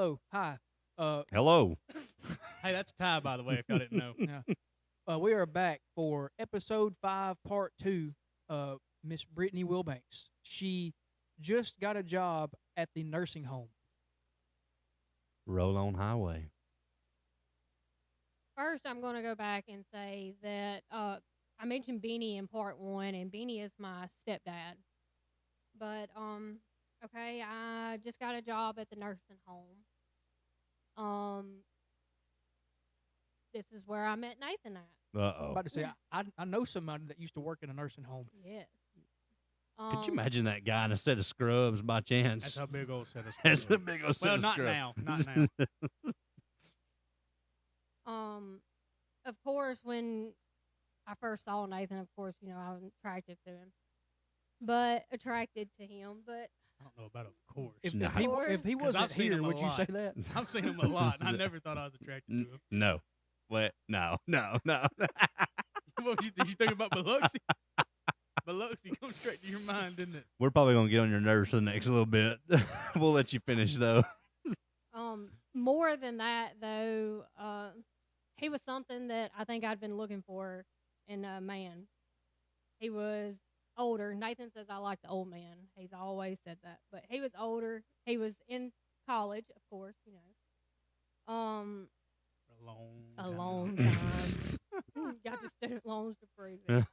hello, hi. Hello. Hey, that's Ty, by the way, if y'all didn't know. Yeah. We are back for episode 5, part 2. Miss Britney Wilbanks. She just got a job at the nursing home. Roll on highway. First, I'm going to go back and say that I mentioned Beanie in part 1, and Beanie is my stepdad. But, okay, I just got a job at the nursing home. This is where I met Nathan at. I'm Uh-oh. about to say, I know somebody that used to work in a nursing home. Yes. Could you imagine that guy in a set of scrubs by chance? That's a big old set of That's scrubs. a big old set Well, of not scrubs. now. Not now. Of course, when I first saw Nathan, of course, I was attracted to him. But attracted to him, but I don't know about of course. If, No. if he, Of if he course. 'Cause I've wasn't seen here, him a would you say lot. that? I've seen him a lot, and I never thought I was attracted to him. No. What? No. What did you think about Biloxi? Biloxi comes straight to your mind, didn't it? We're probably going to get on your nerves for the next little bit. We'll let you finish, though. more than that, though, he was something that I think I'd been looking for in a man. He was older. Nathan says I like the old man. He's always said that. But he was older. He was in college, of course, For a a long long time. Got the student loans to prove it.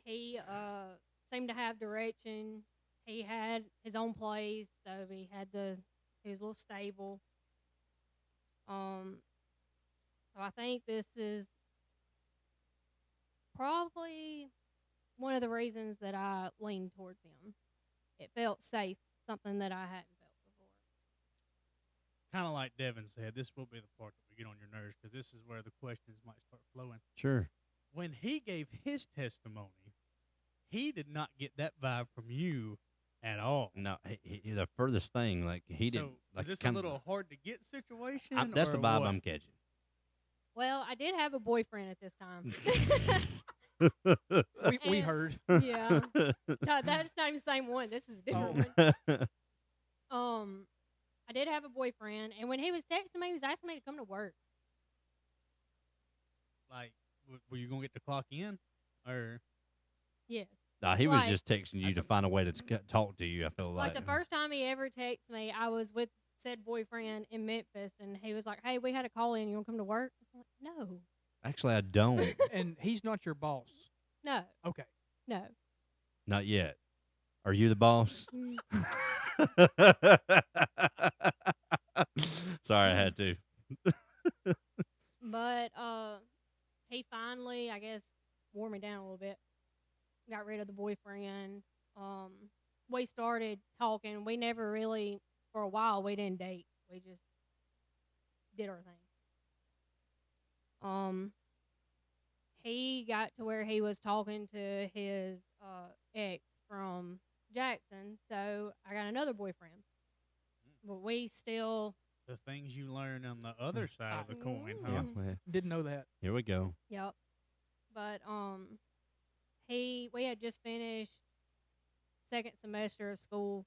He seemed to have direction. He had his own place, so he was a little stable. So I think this is probably one of the reasons that I leaned towards him. It felt safe, something that I hadn't felt before. Kind of like Devin said, this will be the part that we get on your nerves because this is where the questions might start flowing. Sure. When he gave his testimony, he did not get that vibe from you at all. No, he the furthest thing, like, he didn't. Like, Is this a kinda- little hard to get situation? That's the or vibe what? I'm catching. Well, I did have a boyfriend at this time. We And- heard. Yeah. That's not even the same one. This is a different one. I did have a boyfriend, and when he was texting me, he was asking me to come to work. Like, were you going to get the clock in? Or Yes. Nah, he was Like- just texting you to find a way to talk to you, I feel Like like. the first time he ever texted me, I was with said boyfriend in Memphis, and he was like, "Hey, we had a call in. You want to come to work?" I'm like, "No, Actually, I don't. And he's not your boss. no, Okay. no." Not yet. Are you the boss? Mm. Sorry, I had to. But he finally, I guess, wore me down a little bit. Got rid of the boyfriend. We started talking. We never really, for a while, we didn't date. We just did our thing. He got to where he was talking to his ex from Jackson, so I got another boyfriend. But we still, the things you learn on the other side of the coin, huh? Yeah, Mm. well, Didn't know that. here we go. yep. But we had just finished second semester of school,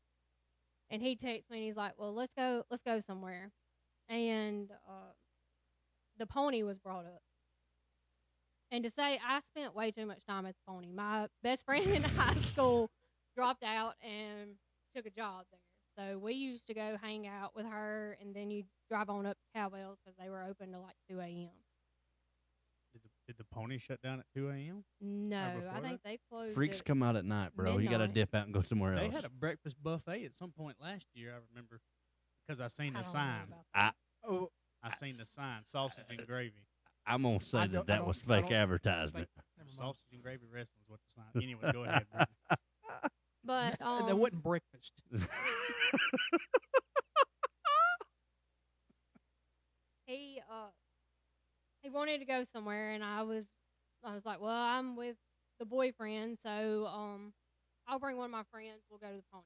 and he texts me and he's like, "Well, let's go somewhere," and the pony was brought up. And to say, I spent way too much time at the pony. My best friend in high school dropped out and took a job there. So we used to go hang out with her, and then you drive on up to Cowbells because they were open to like 2 a.m. Did the pony shut down at 2 a.m.? No, before I think they closed Freaks at come out at night, bro. You got to midnight. dip out and go somewhere They else. had a breakfast buffet at some point last year, I remember, because I seen I the don't know sign. about that. Oh, I seen the sign, sausage and gravy. I'm going to say I that don't- I that don't- was I fake don't advertisement. never mind. Sausage and gravy wrestling is what the sign. Anyway, go ahead. Brittany. But that wasn't breakfast. he wanted to go somewhere, and I was like, well, I'm with the boyfriend, so I'll bring one of my friends. We'll go to the pony.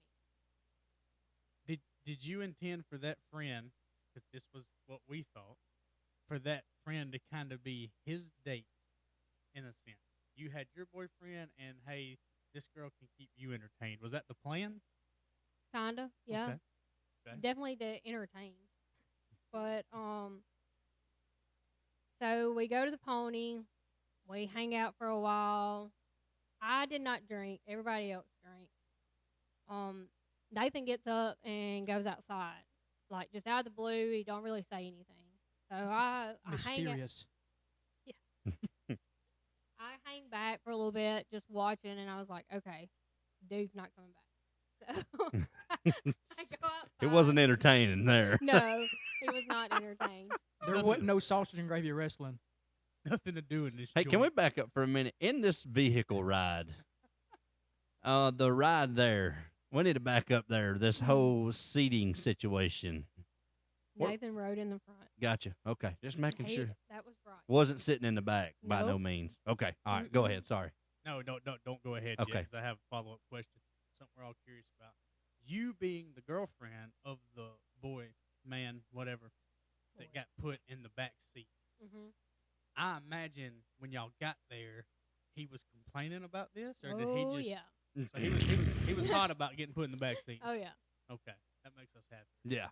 Did you intend for that friend, because this was what we thought, for that friend to kind of be his date, in a sense? You had your boyfriend, and hey, this girl can keep you entertained. Was that the plan? Kinda, yeah. Okay. Okay. Definitely to entertain. But so we go to the Pony. We hang out for a while. I did not drink. Everybody else drank. Nathan gets up and goes outside, like just out of the blue. He don't really say anything. So I hang out. Mysterious. I hang back for a little bit, just watching, and I was like, okay, dude's not coming back. So I go outside. It wasn't entertaining there. No, he was not entertained. There wasn't no sausage and gravy wrestling. Nothing to do in this. Hey, joint. can we back up for a minute? In this vehicle ride, the ride there, we need to back up there. This whole seating situation. What- Nathan rode in the front. Gotcha. Okay, just making sure. That was right. Wasn't sitting in the back by no Nope. means. Okay, all right, go Mm-mm. ahead. Sorry. No, don't go ahead. Okay. Because I have a follow-up question. Something we're all curious about. You being the girlfriend of the boy, man, whatever, that got put in the back seat. Mm-hmm. I imagine when y'all got there, he was complaining about this, or did Oh, he just? yeah. So he was hot about getting put in the back seat. Oh, yeah. Okay, that makes us happy. Yeah.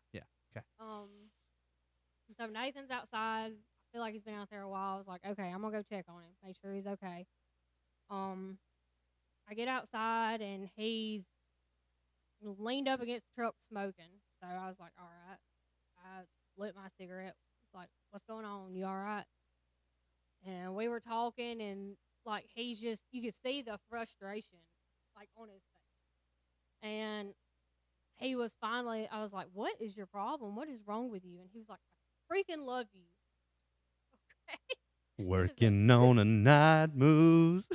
So Nathan's outside. I feel like he's been out there a while. I was like, okay, I'm gonna go check on him, make sure he's okay. I get outside and he's leaned up against the truck smoking. So I was like, all right. I lit my cigarette. It's like, what's going on? You all right? And we were talking, and like he's just, you could see the frustration like on his face. And he was finally, I was like, what is your problem? What is wrong with you? And he was like, I freaking love you. Okay. Working on a night moves.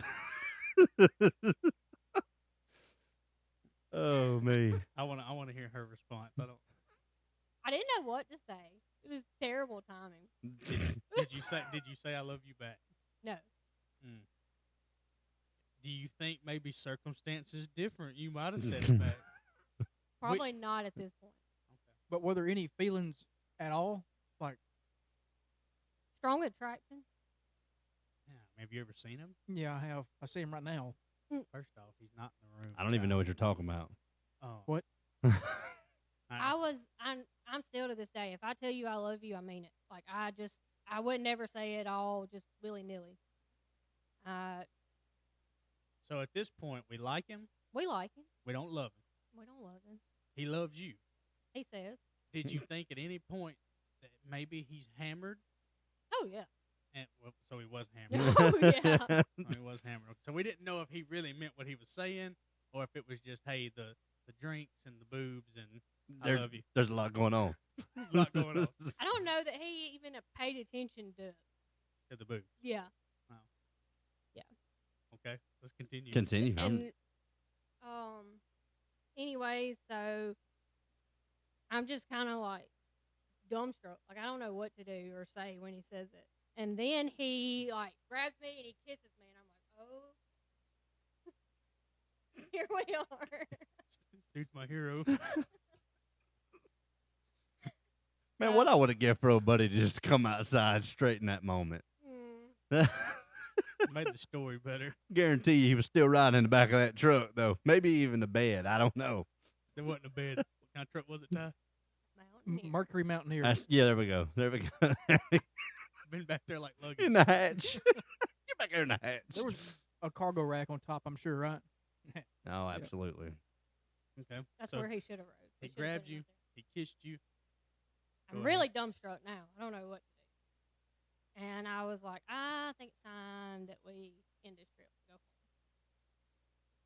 Oh man. I want to hear her response. I didn't know what to say. It was terrible timing. Did you say I love you back? No. Do you think maybe circumstances different? You might have said it back. Probably not at this point. But were there any feelings at all? Like, Strong attraction? Yeah, have you ever seen him? yeah, I have. I see him right now. First off, he's not in the room. I don't even know what you're talking about. Oh. What? I'm still to this day. If I tell you I love you, I mean it. Like I would never say it all just willy nilly. So at this point, we like him. We like him. We don't love him. We don't love him. He loves you. He says. Did you think at any point that maybe he's hammered? Oh yeah. And so he was hammered. Oh yeah. Oh, he was hammered. So we didn't know if he really meant what he was saying, or if it was just, hey, the drinks and the boobs and I love you. There's a lot going on. There's a lot going on. I don't know that he even paid attention to. To the boobs. Yeah. Okay, let's continue. Continue. And anyway, so I'm just kind of like dumbstruck. Like I don't know what to do or say when he says it. And then he like grabs me and he kisses me, and I'm like, oh, here we are. This dude's my hero. Man, what I would have given for a buddy to just come outside straight in that moment. Made the story better. Guarantee you he was still riding in the back of that truck, though. Maybe even the bed. I don't know. There wasn't a bed. What kind of truck was it, Ty? Mountaineer. Mercury Mountaineer. Yeah, there we go. There we go. Been back there like luggage. In the hatch. Get back there in the hatch. There was a cargo rack on top, I'm sure, right? Oh, absolutely. Okay. That's so where he should have rode. he should've grabbed put it you. right He kissed you. there. I'm Go really dumbstruck now. I don't know what to do. And I was like, I think it's time that we end this trip. Go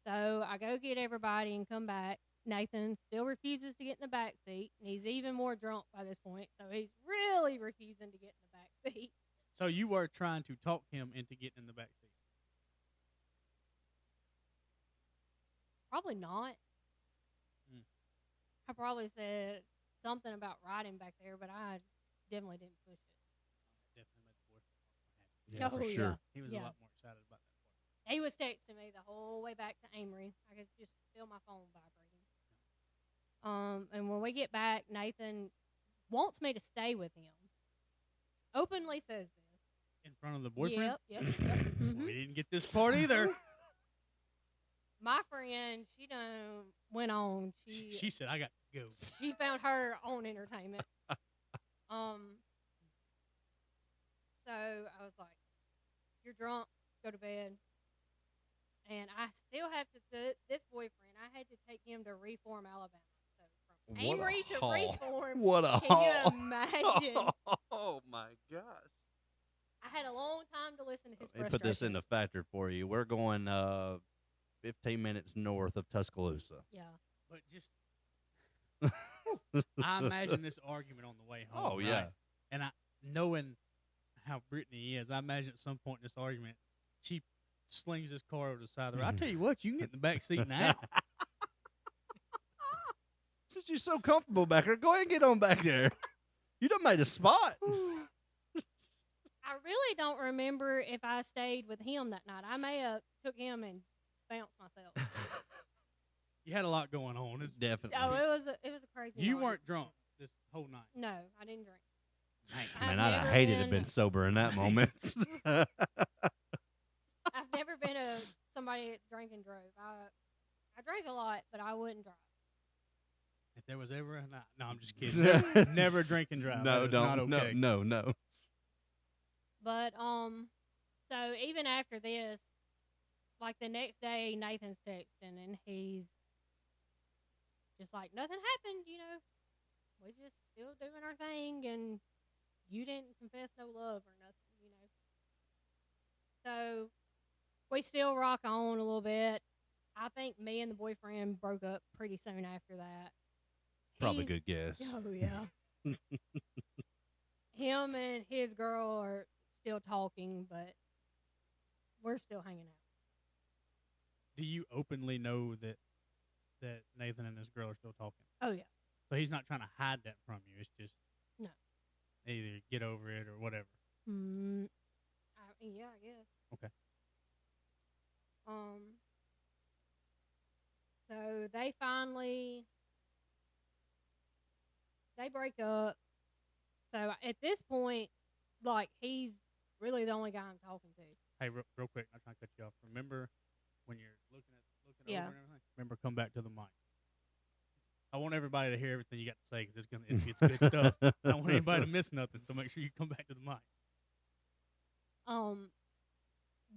home. So I go get everybody and come back. Nathan still refuses to get in the back seat, and he's even more drunk by this point. So he's really refusing to get in the back seat. So you were trying to talk him into getting in the back seat. Probably not. I probably said something about riding back there, but I definitely didn't push it. Definitely made the boy Yeah, Oh, for yeah. sure. He was Yeah. a lot more excited about that part. He was texting me the whole way back to Amory. I could just feel my phone vibrating. And when we get back, Nathan wants me to stay with him. Openly says this. In front of the boyfriend? Yep. Mhm. We didn't get this part either. my friend, she done went on. She said, "I got to go." She found her own entertainment. So I was like, "You're drunk. Go to bed." And I still have to. This boyfriend, I had to take him to Reform, Alabama. So from What a Amory to haul. Reform. What a Can you haul. imagine? Oh my gosh. I had a long time to listen to his Let me put this into frustrations. factor for you. We're going 15 minutes north of Tuscaloosa. Yeah. But just, I imagine this argument on the way home. Oh, yeah. Right? And knowing how Brittany is, I imagine at some point in this argument, she slings this car over the side of the road. I tell you what, you can get in the back seat now. Since you're so comfortable back there, go ahead and get on back there. You done made a spot. I really don't remember if I stayed with him that night. I may have took him and bounced myself. You had a lot going on. It's Definitely. Oh, it was a crazy You night. weren't drunk this whole night. No, I didn't drink. Man, I've I'd have never hated to have been- been sober in that moment. I've never been somebody that drank and drove. I drank a lot, but I wouldn't drive. If there was ever a night. No, I'm just kidding. Never drink and drive. No, That is don't. Not okay. No. But so even after this, like the next day, Nathan's texting and he's just like, nothing happened, we're just still doing our thing, and you didn't confess no love or nothing, So we still rock on a little bit. I think me and the boyfriend broke up pretty soon after that. Probably He's- good guess. Oh, yeah. Him and his girl are still talking, but we're still hanging out. Do you openly know that Nathan and this girl are still talking? Oh, yeah. So he's not trying to hide that from you. It's just No. either get over it or whatever. Yeah, I guess. Okay. So they break up. So at this point, like, he's really the only guy I'm talking to. Hey, real quick, I'm trying to cut you off. Remember when you're looking Yeah. over and everything? Remember, come back to the mic. I want everybody to hear everything you got to say because it's good stuff. I don't want anybody to miss nothing, so make sure you come back to the mic.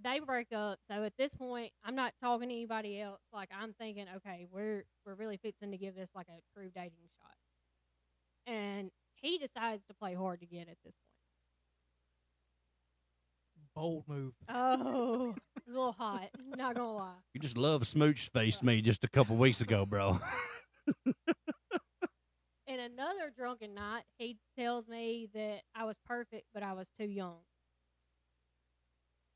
They break up. So at this point, I'm not talking to anybody else. Like, I'm thinking, okay, we're really fixing to give this like a true dating shot. And he decides to play hard to get at this point. Bold move. Oh, a little hot. Not gonna lie. You just love smooch faced me just a couple weeks ago, bro. In another drunken night, he tells me that I was perfect, but I was too young.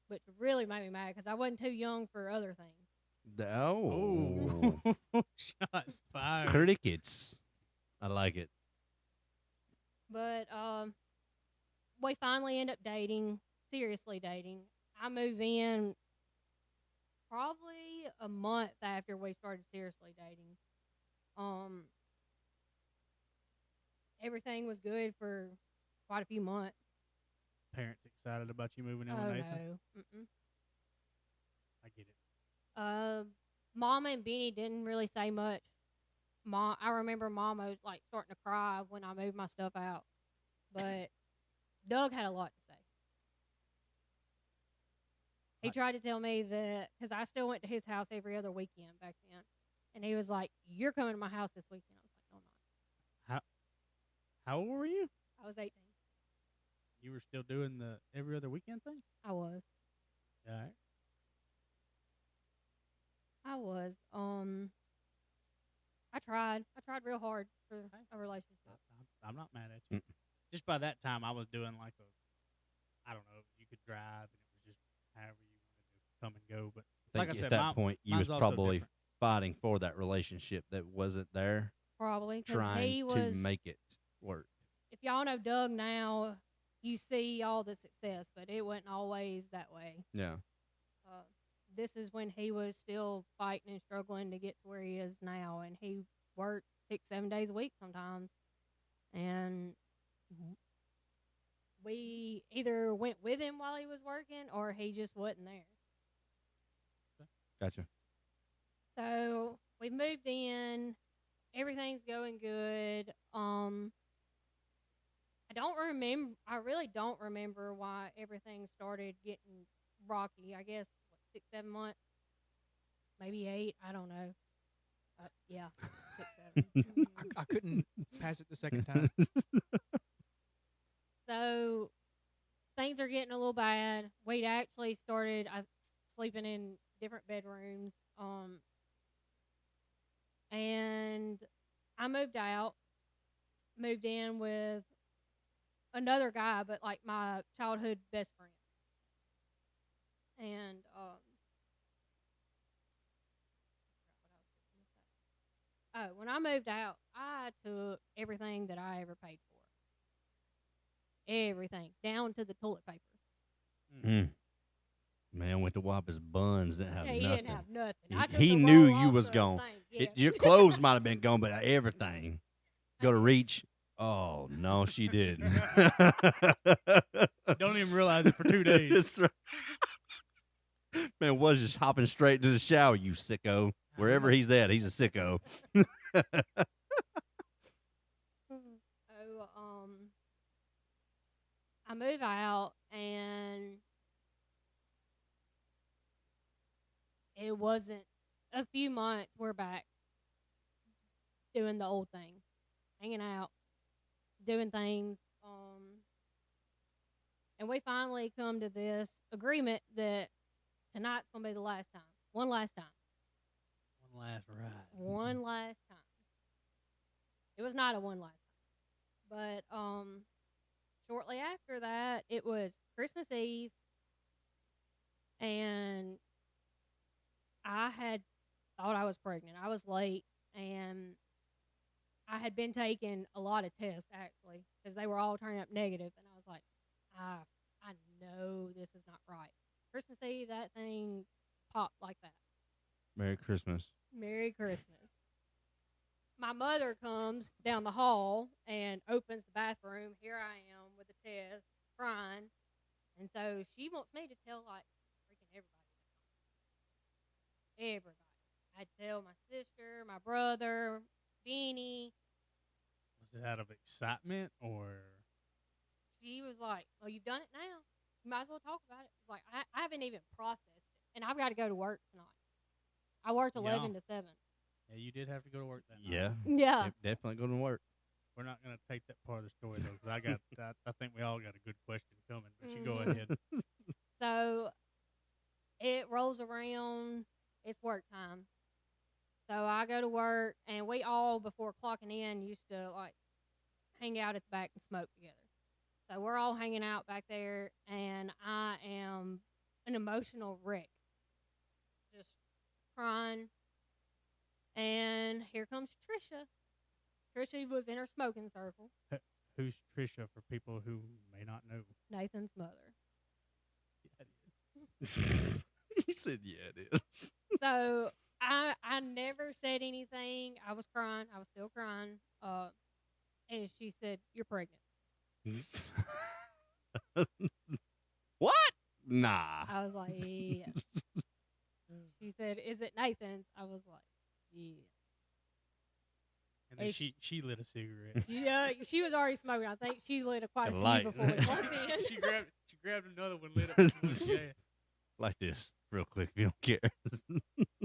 Which really made me mad because I wasn't too young for other things. Oh. Shots fired. Crickets. I like it. But we finally end up dating, seriously dating. I move in probably a month after we started seriously dating. Everything was good for quite a few months. Parents excited about you moving in with Oh, Nathan? no. Mm-mm. I get it. Mama and Benny didn't really say much. I remember Mama like starting to cry when I moved my stuff out, but Doug had a lot to say. He tried to tell me that because I still went to his house every other weekend back then, and he was like, "You're coming to my house this weekend." I was like, "No, I'm not." How old were you? I was 18. You were still doing the every other weekend thing? I was. All right. I was. I tried real hard for a relationship. I'm not mad at you. Just by that time, I was doing like I don't know, you could drive, and it was just however you wanted to come and go. But I think like I said, at that point, you mine's was also probably different. fighting for that relationship that wasn't there, Probably because trying he to was. make it work. If y'all know Doug now, you see all the success, but it wasn't always that way. Yeah. This is when he was still fighting and struggling to get to where he is now, and he worked 6-7 days a week sometimes, and we either went with him while he was working or he just wasn't there. Gotcha. So we moved in. Everything's going good. I don't remember. I really don't remember why everything started getting rocky. I guess what 6, 7 months, maybe 8. I don't know. Yeah, 6, 7. I couldn't pass it the second time. So things are getting a little bad. We'd actually started sleeping in different bedrooms. And I moved out, moved in with another guy, but like my childhood best friend. And when I moved out, I took everything that I ever paid for. Everything, down to the toilet paper. Man went to whop his buns, didn't have He nothing. didn't have nothing. I took He the knew roll you off was the gone. thing. Yeah. Your clothes might have been gone, but everything. Go to reach. Oh, no, she didn't. Don't even realize it for 2 days. That's right. Man was just hopping straight to the shower, you sicko. Wherever he's at, he's a sicko. I move out, and it wasn't a few months. We're back doing the old thing, hanging out, doing things. And we finally come to this agreement that tonight's going to be the last time. One last time. One last ride. One last time. It was not a one last time. But shortly after that, it was Christmas Eve. And I had thought I was pregnant. I was late. And I had been taking a lot of tests, actually, because they were all turning up negative. And I was like, I know this is not right. Christmas Eve, that thing popped like that. Merry Christmas. Merry Christmas. My mother comes down the hall and opens the bathroom. Here I am with the test, crying. And so she wants me to tell, like, freaking everybody. Everybody. I tell my sister, my brother, Beanie. Was it out of excitement or? She was like, well, you've done it now. You might as well talk about it. It's like, I haven't even processed it. And I've got to go to work tonight. I worked 11 to 7. Yeah, you did have to go to work that night. Yeah. Yeah. Definitely going to work. We're not going to take that part of the story, though, because I think we all got a good question coming. But you go ahead. So it rolls around. It's work time. So I go to work, and we all, before clocking in, used to, like, hang out at the back and smoke together. So we're all hanging out back there, and I am an emotional wreck. Just crying. And here comes Trisha. Trisha was in her smoking circle. Who's Trisha for people who may not know? Nathan's mother. Yeah, it is. He said, yeah, it is. So I never said anything. I was crying. I was still crying. And she said, "You're pregnant." What? Nah. I was like, "Yes." She said, "Is it Nathan's?" I was like, "Yes." And then she lit a cigarette. Yeah, she was already smoking. I think she lit quite a few light. before we walked in. she grabbed another one, lit up. Yeah. Like this, real quick, if you don't care.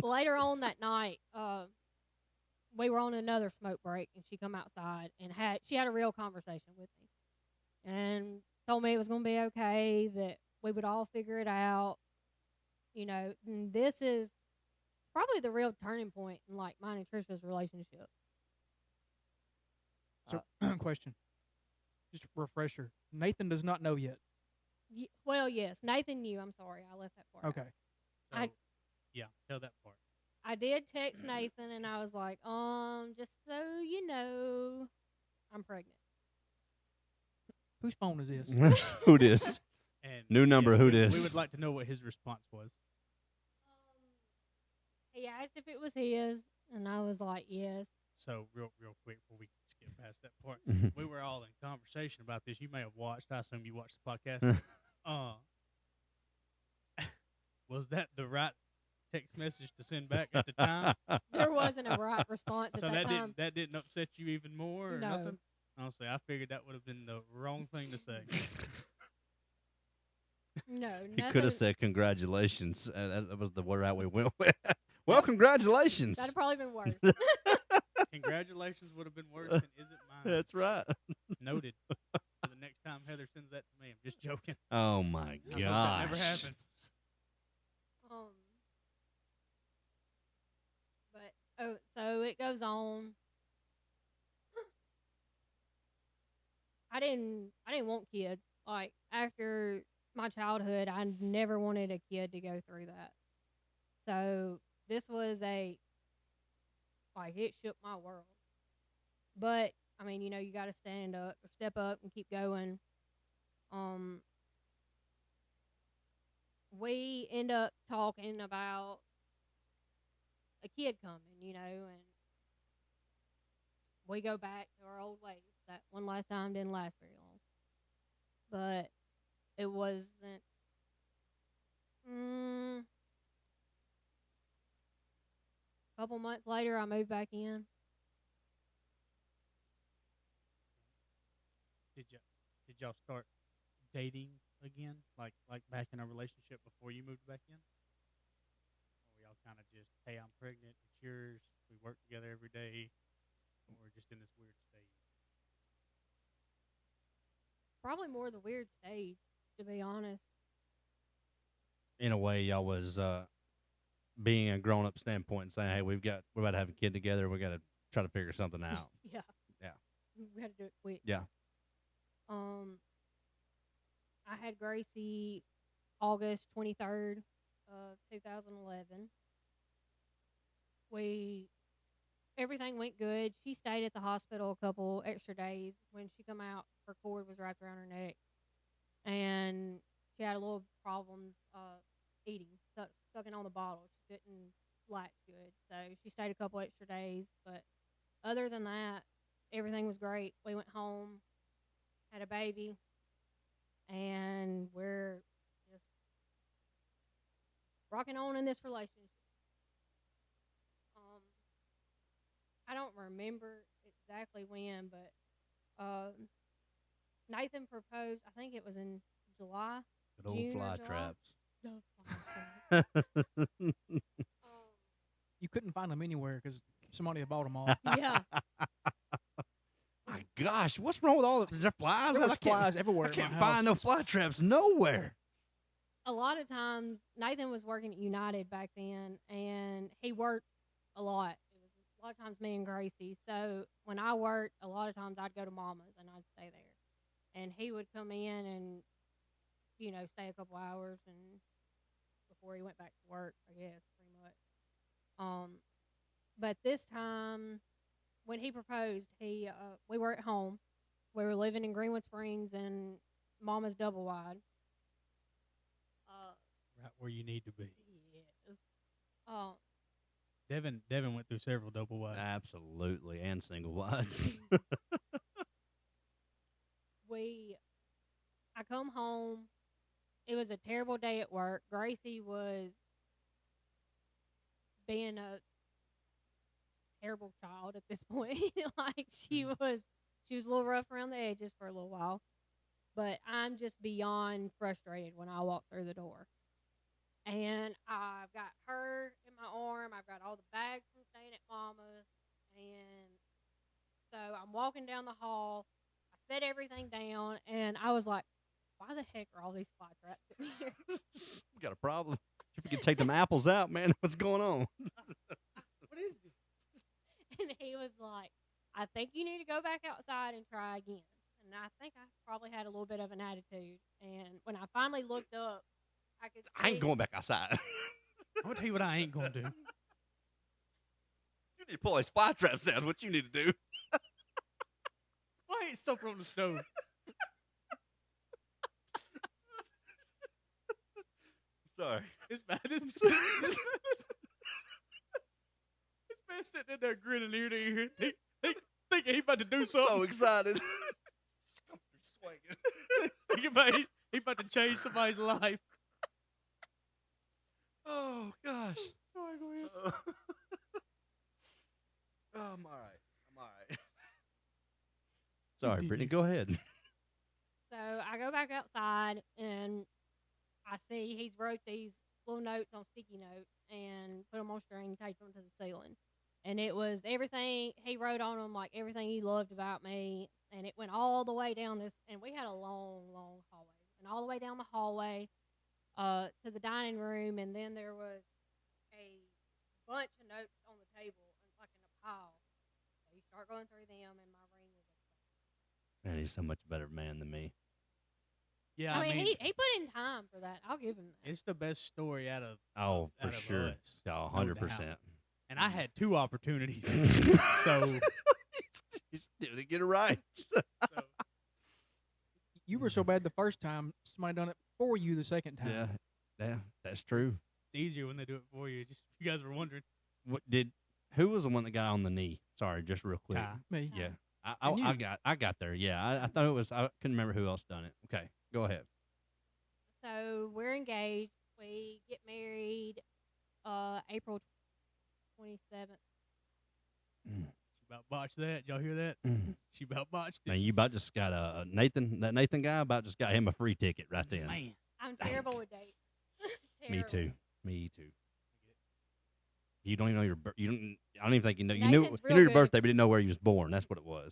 Later on that night, we were on another smoke break, and she come outside and she had a real conversation with me, and told me it was going to be okay, that we would all figure it out. You know, and this is probably the real turning point in like mine and Trisha's relationship. So, question. Just a refresher. Nathan does not know yet. Well, yes, Nathan knew. I'm sorry, I left that part. Okay. So, yeah, tell that part. I did text Nathan, and I was like, just so you know, I'm pregnant. Whose phone is this? Who this? And New number, who this? We would like to know what his response was. He asked if it was his, and I was like, yes. So, real quick, before we skip past that part, we were all in conversation about this. You may have watched. I assume you watched the podcast. Was that the right text message to send back at the time. There wasn't a right response at So that time. that didn't upset you even more or No. nothing? Honestly, I figured that would have been the wrong thing to say. No, He nothing. could have said congratulations. That was the route we went with. Well, congratulations. That'd probably been worse. Congratulations would have been worse than is it mine? That's right. Noted. For the next time Heather sends that to me, I'm just joking. Oh my I hope gosh. that never happens. But so it goes on. I didn't want kids. Like after my childhood, I never wanted a kid to go through that. So this was it shook my world. But I mean, you got to stand up or step up and keep going. We end up talking about a kid coming, and we go back to our old ways. That one last time didn't last very long. But it wasn't. A couple months later, I moved back in. Did y'all start dating again, like back in a relationship before you moved back in? Or y'all kind of just, hey, I'm pregnant, it's yours, we work together every day, or we're just in this weird stage? Probably more the weird stage, to be honest. In a way, y'all was being a grown-up standpoint and saying, hey, we're about to have a kid together. We got to try to figure something out. Yeah. Yeah. We had to do it quick. Yeah. I had Gracie August 23rd of 2011. Everything went good. She stayed at the hospital a couple extra days. When she come out, her cord was wrapped around her neck, and she had a little problems eating, sucking on the bottle. She couldn't latch good, so she stayed a couple extra days. But other than that, everything was great. We went home, had a baby, and we're just rocking on in this relationship. I don't remember exactly when, but Nathan proposed, I think it was in July. Good old June or fly July. traps. The fly trap. You couldn't find them anywhere because somebody had bought them all. Yeah. My gosh, what's wrong with all the flies? There was flies everywhere. I at my can't house. find no fly traps nowhere. A lot of times, Nathan was working at United back then, and he worked a lot. It was a lot of times me and Gracie. So when I worked, a lot of times I'd go to Mama's and I'd stay there. And he would come in and, stay a couple hours and before he went back to work, I guess, pretty much. But this time, when he proposed, we were at home. We were living in Greenwood Springs and Mama's double wide. Right where you need to be. Yes. Devin went through several double wides. Absolutely, and single wides. I come home. It was a terrible day at work. Gracie was being a terrible child at this point. Like she was a little rough around the edges for a little while. But I'm just beyond frustrated when I walk through the door. And I've got her in my arm. I've got all the bags from staying at Mama's. And so I'm walking down the hall. I set everything down, and I was like, why the heck are all these fly traps in here? We got a problem. If we could take them apples out, man, what's going on? What is this? And he was like, I think you need to go back outside and try again. And I think I probably had a little bit of an attitude. And when I finally looked up, I could see. I ain't going back outside. I'm going to tell you what I ain't going to do. You need to pull these fly traps down. What you need to do. Why ain't stuff on the stove? Sorry. It's bad. This man sitting in there grinning ear to ear. Thinking he about to do something. So excited. Come through swinging. Thinking about he about to change somebody's life. Oh, gosh. I'm all right. I'm all right. Sorry, Brittany. Go ahead. So I go back outside and I see he's wrote these little notes on sticky notes and put them on string, taped them to the ceiling. And it was everything he wrote on them, like everything he loved about me. And it went all the way down this, and we had a long, long hallway. And all the way down the hallway to the dining room, and then there was a bunch of notes on the table, like in a pile. So you start going through them, and my ring was up. Man, he's so much better man than me. Yeah, I mean, he put in time for that. I'll give him that. it's the best story out of For out of sure. us, Oh, no 100%. doubt. And I had 2 opportunities. So he still didn't get it right. You were so bad the first time, somebody done it for you the second time. Yeah, that's true. it's easier when they do it for you. Just if you guys were wondering. Who was the one that got on the knee? Sorry, just real quick. Ty. Me. Yeah, And you. I got there. Yeah, I thought it was. I couldn't remember who else done it. Okay, go ahead. So we're engaged. We get married April 27th. She about botched that. Y'all hear that? She about botched it. Man, you about just got a Nathan. That Nathan guy about just got him a free ticket right then. Man. I'm terrible with dates. Me Terrible. too. Me too. You don't even know your. You don't. I don't even think you know. You Nathan's knew real your good. birthday, but didn't know where you was born. That's what it was.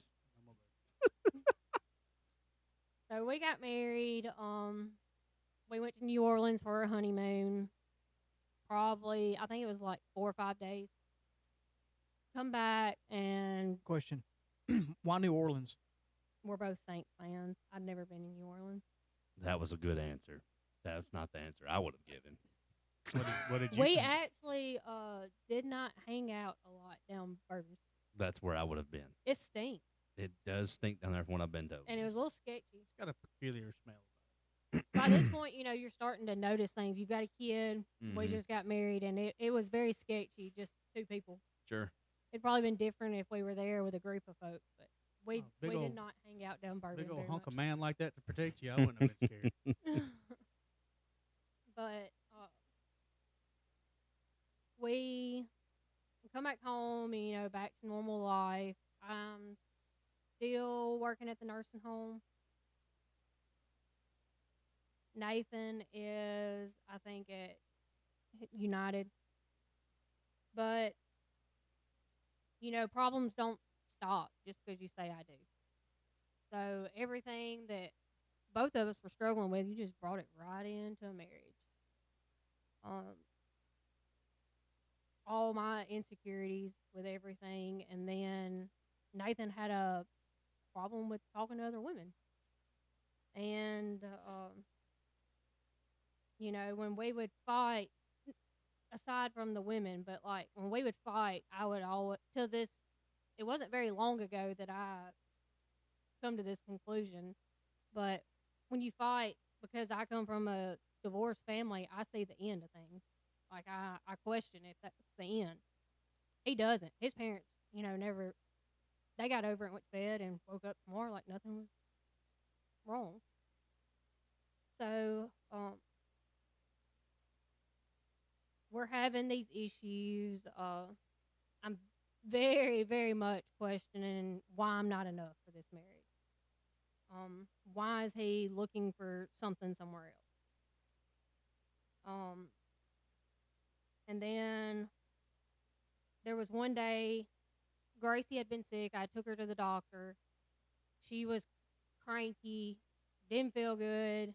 So we got married. We went to New Orleans for our honeymoon. Probably, I think it was like 4 or 5 days. Come back, and Question. Why New Orleans? we're both Saints fans. I'd never been in New Orleans. That was a good answer. That's not the answer I would have given. What did you We think? actually did not hang out a lot down Bourbon. That's where I would have been. It stinks, It does stink down there from what I've been told. and it was a little sketchy. It's got a peculiar smell. By this point, you're starting to notice things. You've got a kid. We Mhm. just got married, and it was very sketchy, just 2 people. Sure. It'd probably been different if we were there with a group of folks, but we Oh, big did ol' not hang out down Bourbon Big old very hunk of much. man like that to protect you, I wouldn't have been scared. But we come back home, and, back to normal life. I'm still working at the nursing home. Nathan is, I think, at United. But, problems don't stop just because you say I do. So everything that both of us were struggling with, you just brought it right into a marriage. All my insecurities with everything, and then Nathan had a problem with talking to other women. And, when we would fight, aside from the women, but like when we would fight, I would always, it wasn't very long ago that I come to this conclusion, but when you fight, because I come from a divorced family, I see the end of things. Like I question if that's the end. He doesn't. His parents, never, they got over it and went to bed and woke up tomorrow like nothing was wrong. So, we're having these issues. I'm very, very much questioning why I'm not enough for this marriage. Why is he looking for something somewhere else? And then there was one day, Gracie had been sick. I took her to the doctor. She was cranky, didn't feel good.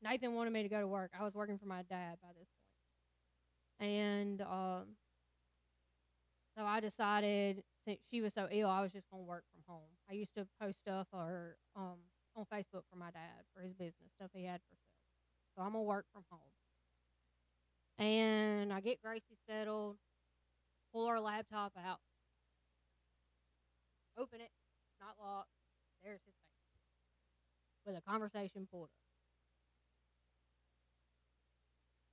Nathan wanted me to go to work. I was working for my dad by this point. And so I decided, since she was so ill, I was just going to work from home. I used to post stuff on Facebook for my dad, for his business, stuff he had for sale. So I'm going to work from home. And I get Gracie settled, pull our laptop out, open it, not locked. There's his face with a conversation pulled up.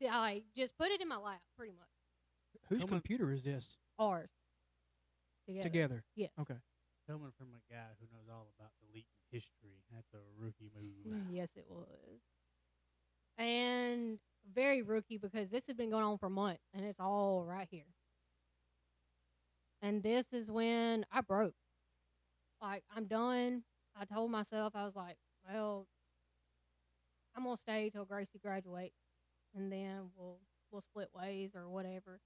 Yeah, I just put it in my lap, pretty much. Whose Someone- computer is this? Ours. Together. Yes. Okay. Coming from a guy who knows all about deleting history, that's a rookie move. Yes, it was. And very rookie, because this had been going on for months, and it's all right here. And this is when I broke. Like, I'm done. I told myself, I was like, well, I'm gonna stay till Gracie graduates, and then we'll split ways or whatever.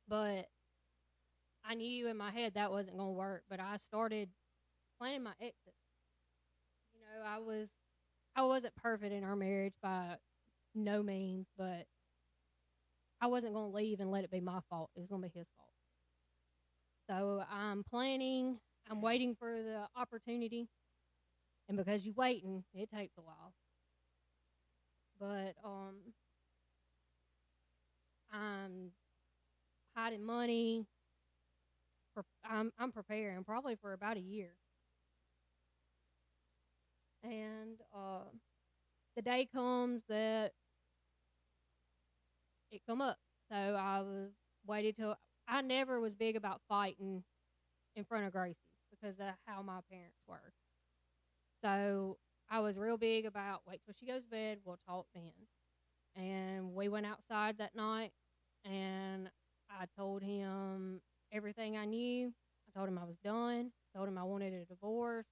But I knew in my head that wasn't gonna work. But I started planning my exit. You know, I wasn't perfect in our marriage by no means, but I wasn't gonna leave and let it be my fault. It was gonna be his fault. So I'm planning. I'm waiting for the opportunity, and because you waiting, it takes a while. But I'm hiding money. I'm preparing probably for about a year, and the day comes that it come up. So I was waited till I never was big about fighting in front of Gracie because of how my parents were. So I was real big about wait till she goes to bed, we'll talk then. And we went outside that night, and I told him everything I knew. I told him I was done, told him I wanted a divorce,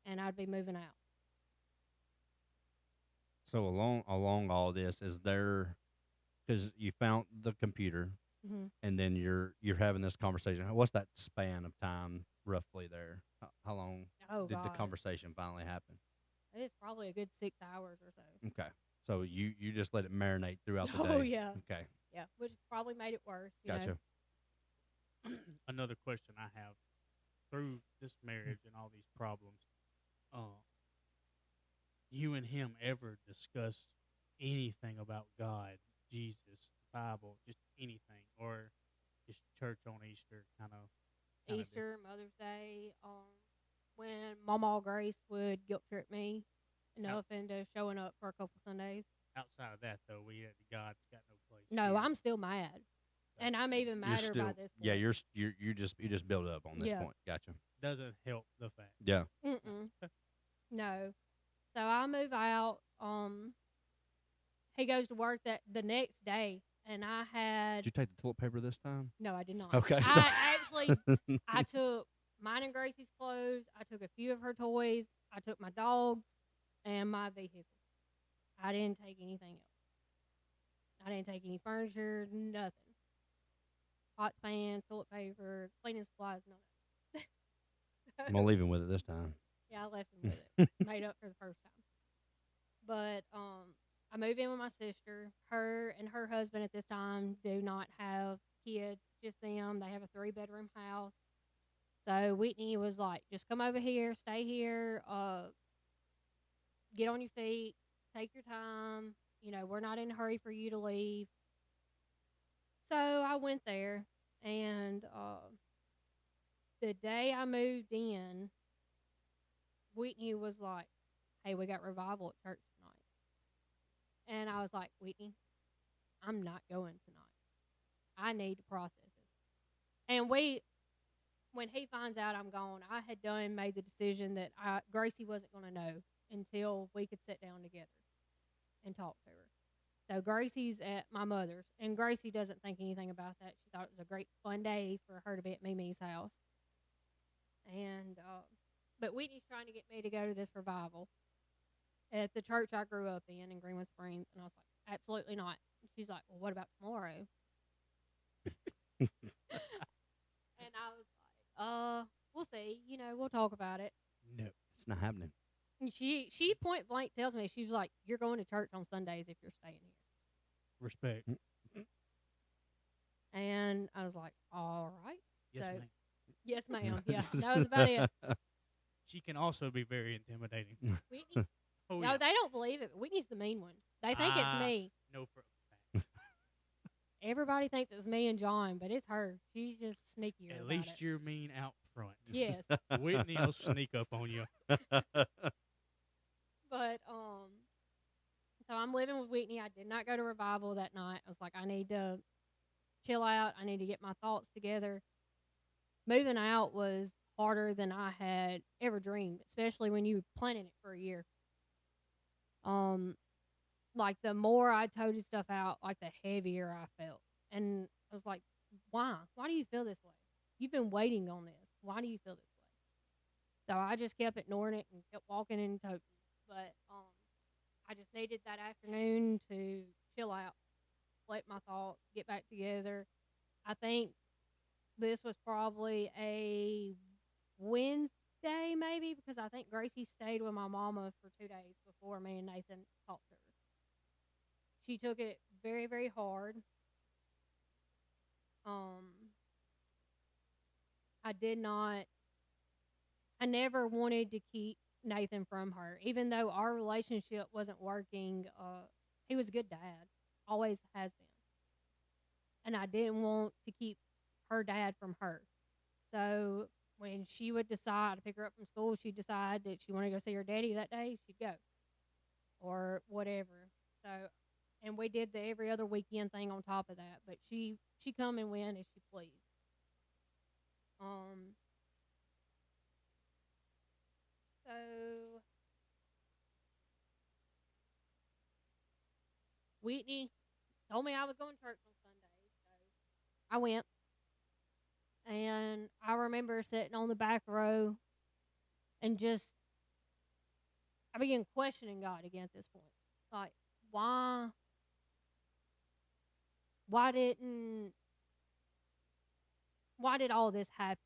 and I'd be moving out. So along all this, is there, because you found the computer, and then you're having this conversation. What's that span of time roughly there? How long did the conversation finally happen? It's probably a good 6 hours or so. Okay, so you just let it marinate throughout the day. Oh yeah. Okay. Yeah, which probably made it worse. Gotcha. Another question I have through this marriage and all these problems, you and him ever discuss anything about God, Jesus, Bible, just anything, or just church on Easter kind of? Easter, Mother's Day, when Mama Grace would guilt trip me enough into showing up for a couple Sundays. Outside of that, though, God's got no place. No, here. I'm still mad, and I'm even madder by this point. Yeah, you just build up on this point. Gotcha. Doesn't help the fact. Yeah. No. So I move out. He goes to work the next day, and I had. Did you take the toilet paper this time? No, I did not. Okay. I took mine and Gracie's clothes. I took a few of her toys. I took my dogs and my vehicle. I didn't take anything else. I didn't take any furniture, nothing. Pots, pans, toilet paper, cleaning supplies, none of it. I'm gonna leave him with it this time. Yeah, I left him with it. Made up for the first time. But I moved in with my sister. Her and her husband at this time do not have kids, just them. They have a 3-bedroom house. So Whitney was like, just come over here, stay here, get on your feet, take your time. You know, we're not in a hurry for you to leave. So I went there, and the day I moved in, Whitney was like, hey, we got revival at church tonight. And I was like, Whitney, I'm not going tonight. I need to process it. And when he finds out I'm gone, I had made the decision that Gracie wasn't going to know until we could sit down together and talk to her. So Gracie's at my mother's, and Gracie doesn't think anything about that. She thought it was a great fun day for her to be at Mimi's house. And but Whitney's trying to get me to go to this revival at the church I grew up in Greenwood Springs, and I was like, absolutely not. And she's like, well, what about tomorrow? And I was like, we'll see. You know, we'll talk about it. No, it's not happening. And she point blank tells me, she was like, you're going to church on Sundays if you're staying here. Respect. And I was like, all right. Yes, so, ma'am. Yes, ma'am. Yeah, that was about it. She can also be very intimidating. Whitney? Oh, no, yeah. they don't believe it. Whitney's the mean one. They think it's me. No, for a fact. Everybody thinks it's me and John, but it's her. She's just sneakier. At about least it. you're mean out front. Yes. Whitney will sneak up on you. But so I'm living with Whitney. I did not go to revival that night. I was like, I need to chill out. I need to get my thoughts together. Moving out was harder than I had ever dreamed, especially when you were planning it for a year. Like the more I toted stuff out, like the heavier I felt. And I was like, why? Why do you feel this way? You've been waiting on this. Why do you feel this way? So I just kept ignoring it and kept walking and toting. But I just needed that afternoon to chill out, collect my thoughts, get back together. I think this was probably a Wednesday, maybe, because I think Gracie stayed with my mama for 2 days before me and Nathan talked to her. She took it very, very hard. I never wanted to keep Nathan from her, even though our relationship wasn't working. He was a good dad, always has been. And I didn't want to keep her dad from her. So when she would decide to pick her up from school, she'd decide that she wanted to go see her daddy that day, she'd go. Or whatever. So, and we did the every other weekend thing on top of that. But she come and went as she pleased. So Whitney told me I was going to church on Sunday, so I went. And I remember sitting on the back row and I began questioning God again at this point. Like, why did all this happen?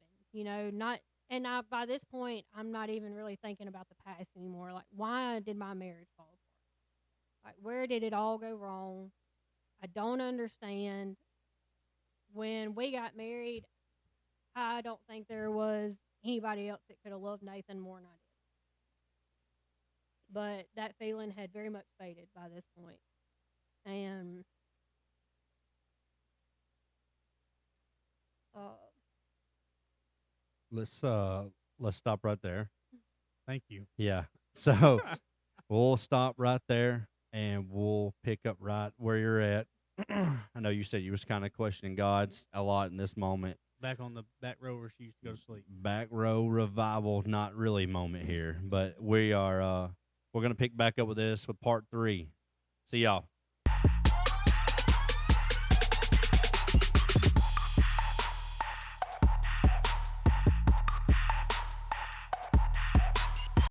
By this point, I'm not even really thinking about the past anymore. Like, why did my marriage fall apart? Like, where did it all go wrong? I don't understand. When we got married, I don't think there was anybody else that could have loved Nathan more than I did. But that feeling had very much faded by this point. And let's stop right there. Thank you. Yeah. So we'll stop right there and we'll pick up right where you're at. I know you said you was kind of questioning God's a lot in this moment. Back on the back row where she used to go to sleep. Back row revival, not really moment here, but we're gonna pick back up with this with part 3. See y'all.